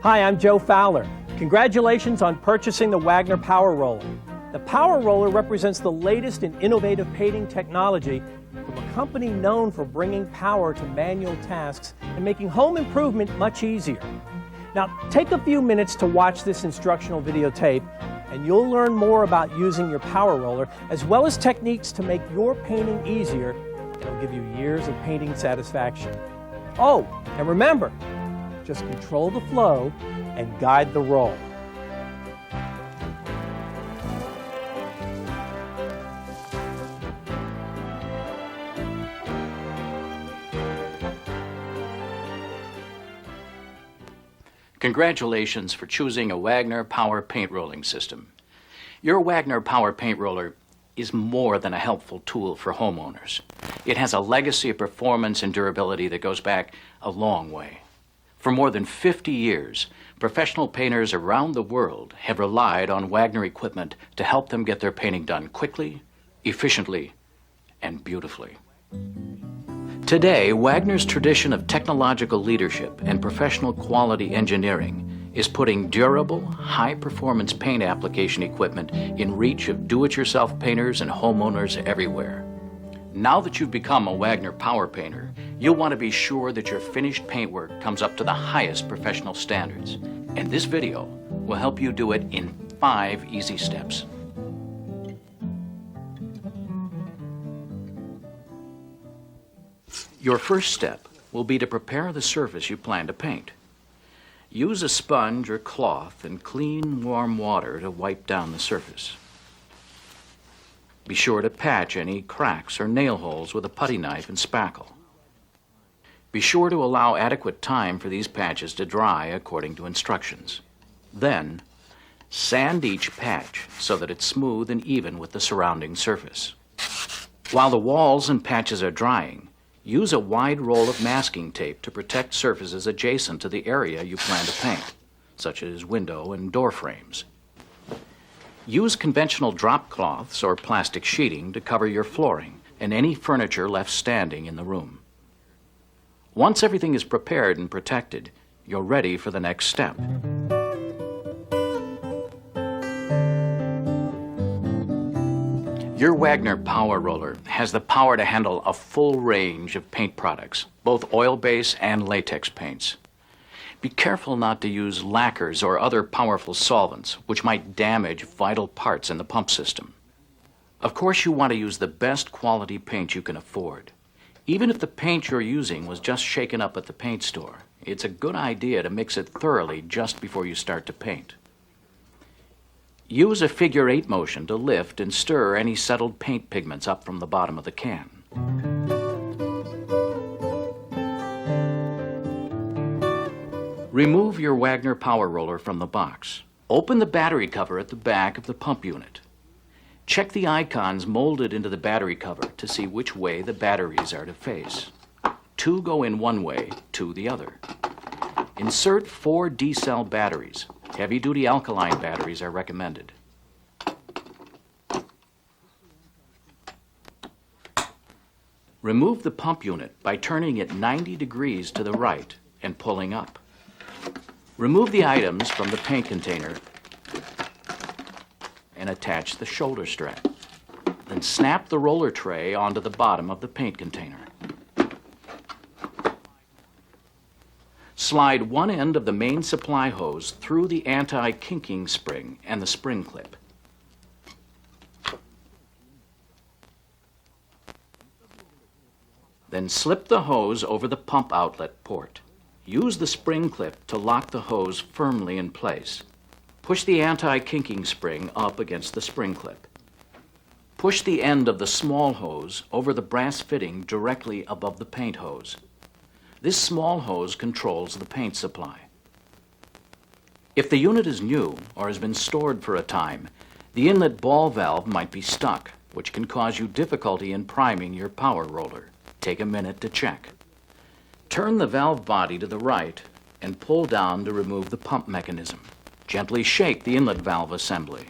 Hi, I'm Joe Fowler. Congratulations on purchasing the Wagner Power Roller. The Power Roller represents the latest in innovative painting technology from a company known for bringing power to manual tasks and making home improvement much easier. Now, take a few minutes to watch this instructional videotape, and you'll learn more about using your Power Roller, as well as techniques to make your painting easier. It'll give you years of painting satisfaction. Oh, and remember, just control the flow and guide the roll. Congratulations for choosing a Wagner Power Paint Rolling System. Your Wagner Power Paint Roller is more than a helpful tool for homeowners. It has a legacy of performance and durability that goes back a long way. For more than 50 years, professional painters around the world have relied on Wagner equipment to help them get their painting done quickly, efficiently, and beautifully. Today, Wagner's tradition of technological leadership and professional quality engineering is putting durable, high-performance paint application equipment in reach of do-it-yourself painters and homeowners everywhere. Now that you've become a Wagner Power Painter, you'll want to be sure that your finished paintwork comes up to the highest professional standards. And this video will help you do it in 5 easy steps. Your first step will be to prepare the surface you plan to paint. Use a sponge or cloth and clean, warm water to wipe down the surface. Be sure to patch any cracks or nail holes with a putty knife and spackle. Be sure to allow adequate time for these patches to dry according to instructions. Then, sand each patch so that it's smooth and even with the surrounding surface. While the walls and patches are drying, use a wide roll of masking tape to protect surfaces adjacent to the area you plan to paint, such as window and door frames. Use conventional drop cloths or plastic sheeting to cover your flooring and any furniture left standing in the room. Once everything is prepared and protected, you're ready for the next step. Your Wagner Power Roller has the power to handle a full range of paint products, both oil-based and latex paints. Be careful not to use lacquers or other powerful solvents, which might damage vital parts in the pump system. Of course, you want to use the best quality paint you can afford. Even if the paint you're using was just shaken up at the paint store, it's a good idea to mix it thoroughly just before you start to paint. Use a figure-8 motion to lift and stir any settled paint pigments up from the bottom of the can. Remove your Wagner Power Roller from the box. Open the battery cover at the back of the pump unit. Check the icons molded into the battery cover to see which way the batteries are to face. 2 go in one way, 2 the other. Insert 4 D-cell batteries. Heavy-duty alkaline batteries are recommended. Remove the pump unit by turning it 90 degrees to the right and pulling up. Remove the items from the paint container and attach the shoulder strap. Then snap the roller tray onto the bottom of the paint container. Slide one end of the main supply hose through the anti-kinking spring and the spring clip. Then slip the hose over the pump outlet port. Use the spring clip to lock the hose firmly in place. Push the anti-kinking spring up against the spring clip. Push the end of the small hose over the brass fitting directly above the paint hose. This small hose controls the paint supply. If the unit is new or has been stored for a time, the inlet ball valve might be stuck, which can cause you difficulty in priming your power roller. Take a minute to check. Turn the valve body to the right and pull down to remove the pump mechanism. Gently shake the inlet valve assembly.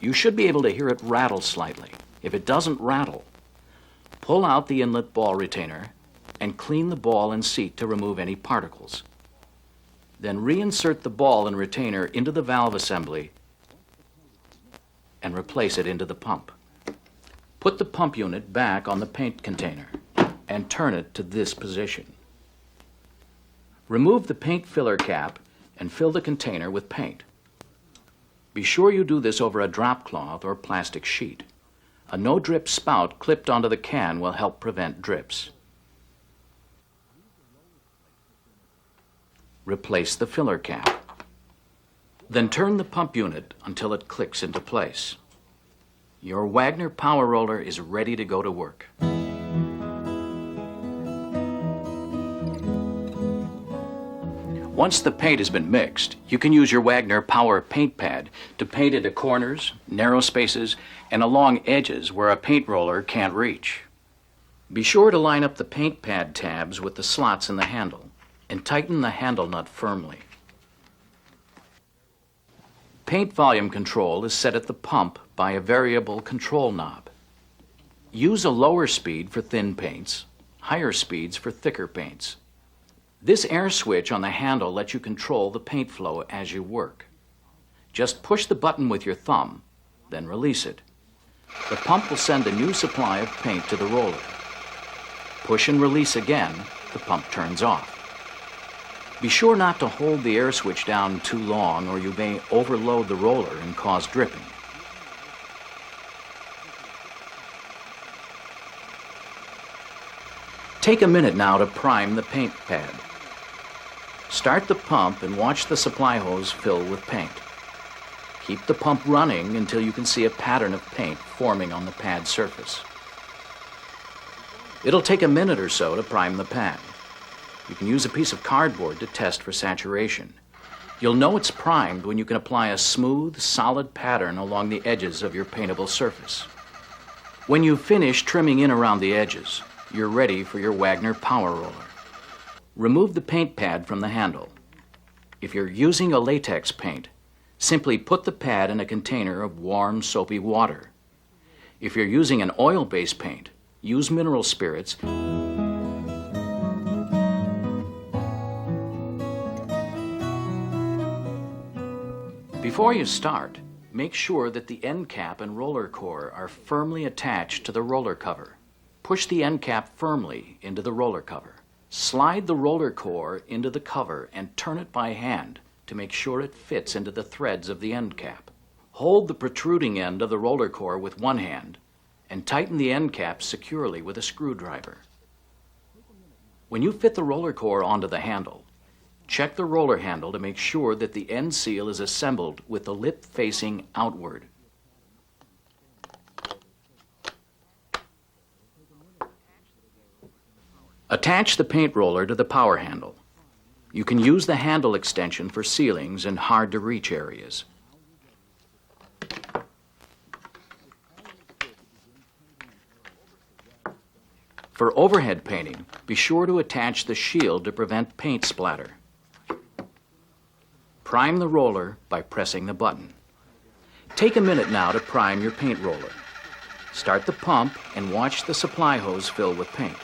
You should be able to hear it rattle slightly. If it doesn't rattle, pull out the inlet ball retainer and clean the ball and seat to remove any particles. Then reinsert the ball and retainer into the valve assembly and replace it into the pump. Put the pump unit back on the paint container and turn it to this position. Remove the paint filler cap and fill the container with paint. Be sure you do this over a drop cloth or plastic sheet. A no-drip spout clipped onto the can will help prevent drips. Replace the filler cap. Then turn the pump unit until it clicks into place. Your Wagner Power Roller is ready to go to work. Once the paint has been mixed, you can use your Wagner Power paint pad to paint into corners, narrow spaces, and along edges where a paint roller can't reach. Be sure to line up the paint pad tabs with the slots in the handle and tighten the handle nut firmly. Paint volume control is set at the pump by a variable control knob. Use a lower speed for thin paints, higher speeds for thicker paints. This air switch on the handle lets you control the paint flow as you work. Just push the button with your thumb, then release it. The pump will send a new supply of paint to the roller. Push and release again, the pump turns off. Be sure not to hold the air switch down too long or you may overload the roller and cause dripping. Take a minute now to prime the paint pad. Start the pump and watch the supply hose fill with paint. Keep the pump running until you can see a pattern of paint forming on the pad surface. It'll take a minute or so to prime the pad. You can use a piece of cardboard to test for saturation. You'll know it's primed when you can apply a smooth, solid pattern along the edges of your paintable surface. When you've finished trimming in around the edges, you're ready for your Wagner Power Roller. Remove the paint pad from the handle. If you're using a latex paint, simply put the pad in a container of warm, soapy water. If you're using an oil-based paint, use mineral spirits. Before you start, make sure that the end cap and roller core are firmly attached to the roller cover. Push the end cap firmly into the roller cover. Slide the roller core into the cover and turn it by hand to make sure it fits into the threads of the end cap. Hold the protruding end of the roller core with one hand and tighten the end cap securely with a screwdriver. When you fit the roller core onto the handle, check the roller handle to make sure that the end seal is assembled with the lip facing outward. Attach the paint roller to the power handle. You can use the handle extension for ceilings and hard-to-reach areas. For overhead painting, be sure to attach the shield to prevent paint splatter. Prime the roller by pressing the button. Take a minute now to prime your paint roller. Start the pump and watch the supply hose fill with paint.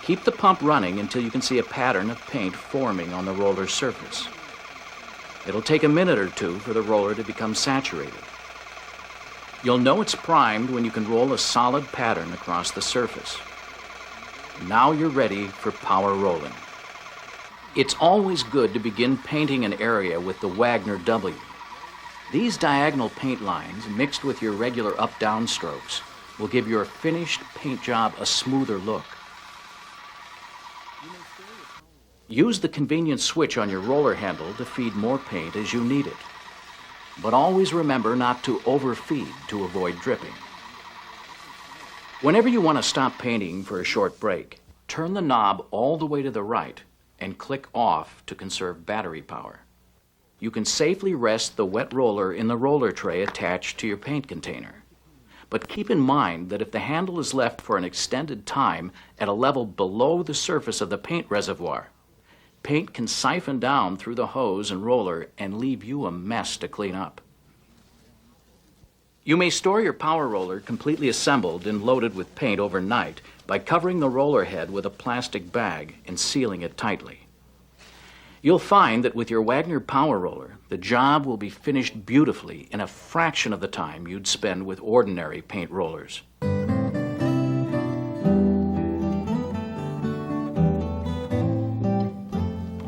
Keep the pump running until you can see a pattern of paint forming on the roller's surface. It'll take a minute or two for the roller to become saturated. You'll know it's primed when you can roll a solid pattern across the surface. Now you're ready for power rolling. It's always good to begin painting an area with the Wagner W. These diagonal paint lines, mixed with your regular up-down strokes, will give your finished paint job a smoother look. Use the convenient switch on your roller handle to feed more paint as you need it. But always remember not to overfeed to avoid dripping. Whenever you want to stop painting for a short break, turn the knob all the way to the right and click off to conserve battery power. You can safely rest the wet roller in the roller tray attached to your paint container. But keep in mind that if the handle is left for an extended time at a level below the surface of the paint reservoir, paint can siphon down through the hose and roller and leave you a mess to clean up. You may store your power roller completely assembled and loaded with paint overnight by covering the roller head with a plastic bag and sealing it tightly. You'll find that with your Wagner Power Roller, the job will be finished beautifully in a fraction of the time you'd spend with ordinary paint rollers.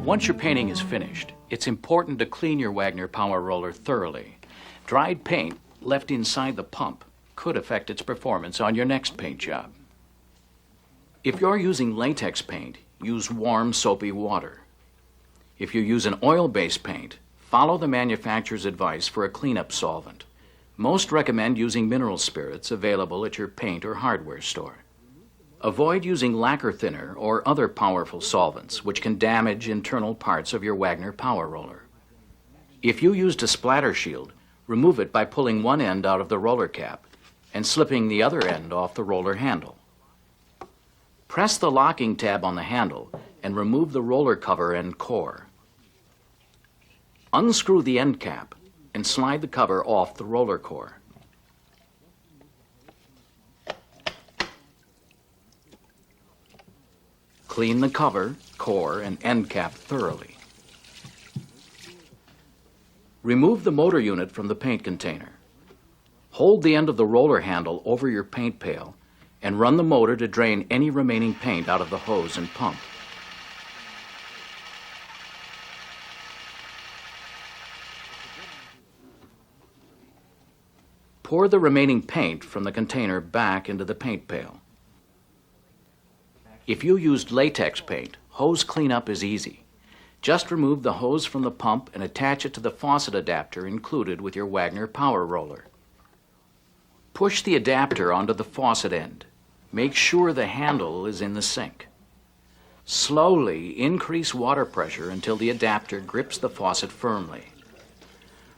Once your painting is finished, it's important to clean your Wagner Power Roller thoroughly. Dried paint left inside the pump could affect its performance on your next paint job. If you're using latex paint, use warm, soapy water. If you use an oil-based paint, follow the manufacturer's advice for a cleanup solvent. Most recommend using mineral spirits available at your paint or hardware store. Avoid using lacquer thinner or other powerful solvents, which can damage internal parts of your Wagner Power Roller. If you used a splatter shield, remove it by pulling one end out of the roller cap and slipping the other end off the roller handle. Press the locking tab on the handle and remove the roller cover and core. Unscrew the end cap and slide the cover off the roller core. Clean the cover, core, and end cap thoroughly. Remove the motor unit from the paint container. Hold the end of the roller handle over your paint pail and run the motor to drain any remaining paint out of the hose and pump. Pour the remaining paint from the container back into the paint pail. If you used latex paint, hose cleanup is easy. Just remove the hose from the pump and attach it to the faucet adapter included with your Wagner Power Roller. Push the adapter onto the faucet end. Make sure the handle is in the sink. Slowly increase water pressure until the adapter grips the faucet firmly.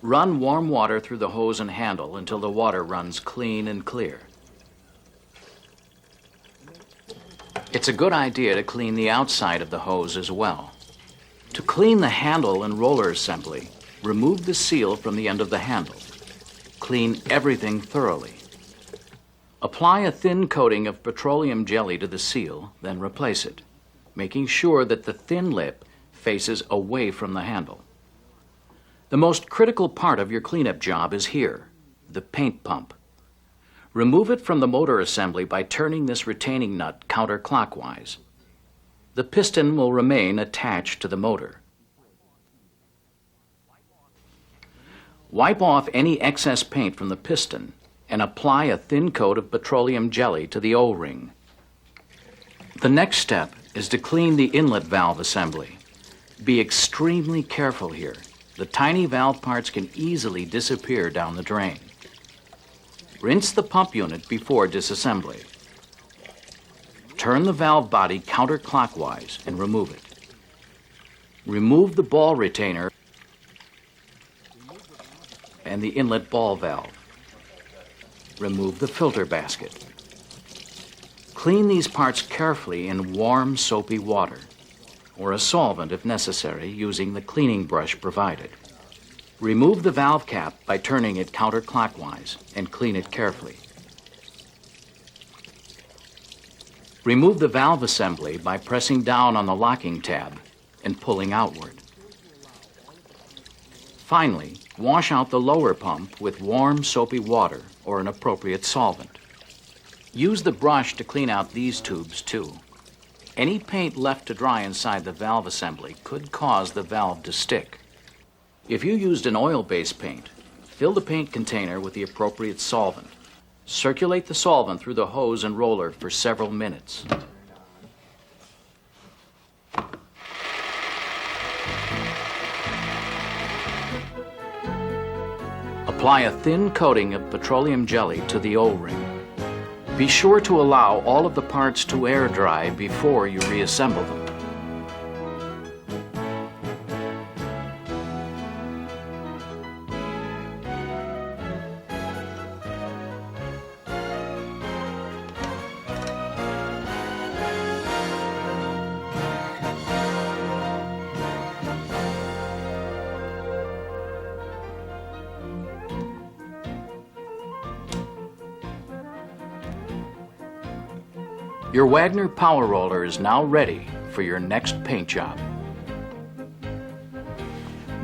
Run warm water through the hose and handle until the water runs clean and clear. It's a good idea to clean the outside of the hose as well. To clean the handle and roller assembly, remove the seal from the end of the handle. Clean everything thoroughly. Apply a thin coating of petroleum jelly to the seal, then replace it, making sure that the thin lip faces away from the handle. The most critical part of your cleanup job is here, the paint pump. Remove it from the motor assembly by turning this retaining nut counterclockwise. The piston will remain attached to the motor. Wipe off any excess paint from the piston and apply a thin coat of petroleum jelly to the O-ring. The next step is to clean the inlet valve assembly. Be extremely careful here. The tiny valve parts can easily disappear down the drain. Rinse the pump unit before disassembly. Turn the valve body counterclockwise and remove it. Remove the ball retainer and the inlet ball valve. Remove the filter basket. Clean these parts carefully in warm, soapy water, or a solvent if necessary, using the cleaning brush provided. Remove the valve cap by turning it counterclockwise and clean it carefully. Remove the valve assembly by pressing down on the locking tab and pulling outward. Finally, wash out the lower pump with warm, soapy water or an appropriate solvent. Use the brush to clean out these tubes too. Any paint left to dry inside the valve assembly could cause the valve to stick. If you used an oil-based paint, fill the paint container with the appropriate solvent. Circulate the solvent through the hose and roller for several minutes. Apply a thin coating of petroleum jelly to the O-ring. Be sure to allow all of the parts to air dry before you reassemble them. Your Wagner Power Roller is now ready for your next paint job.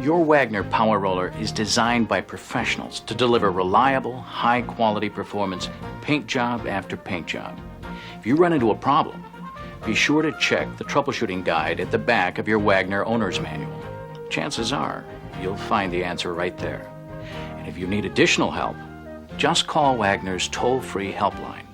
Your Wagner Power Roller is designed by professionals to deliver reliable, high-quality performance paint job after paint job. If you run into a problem, be sure to check the troubleshooting guide at the back of your Wagner owner's manual. Chances are you'll find the answer right there. And if you need additional help, just call Wagner's toll-free helpline,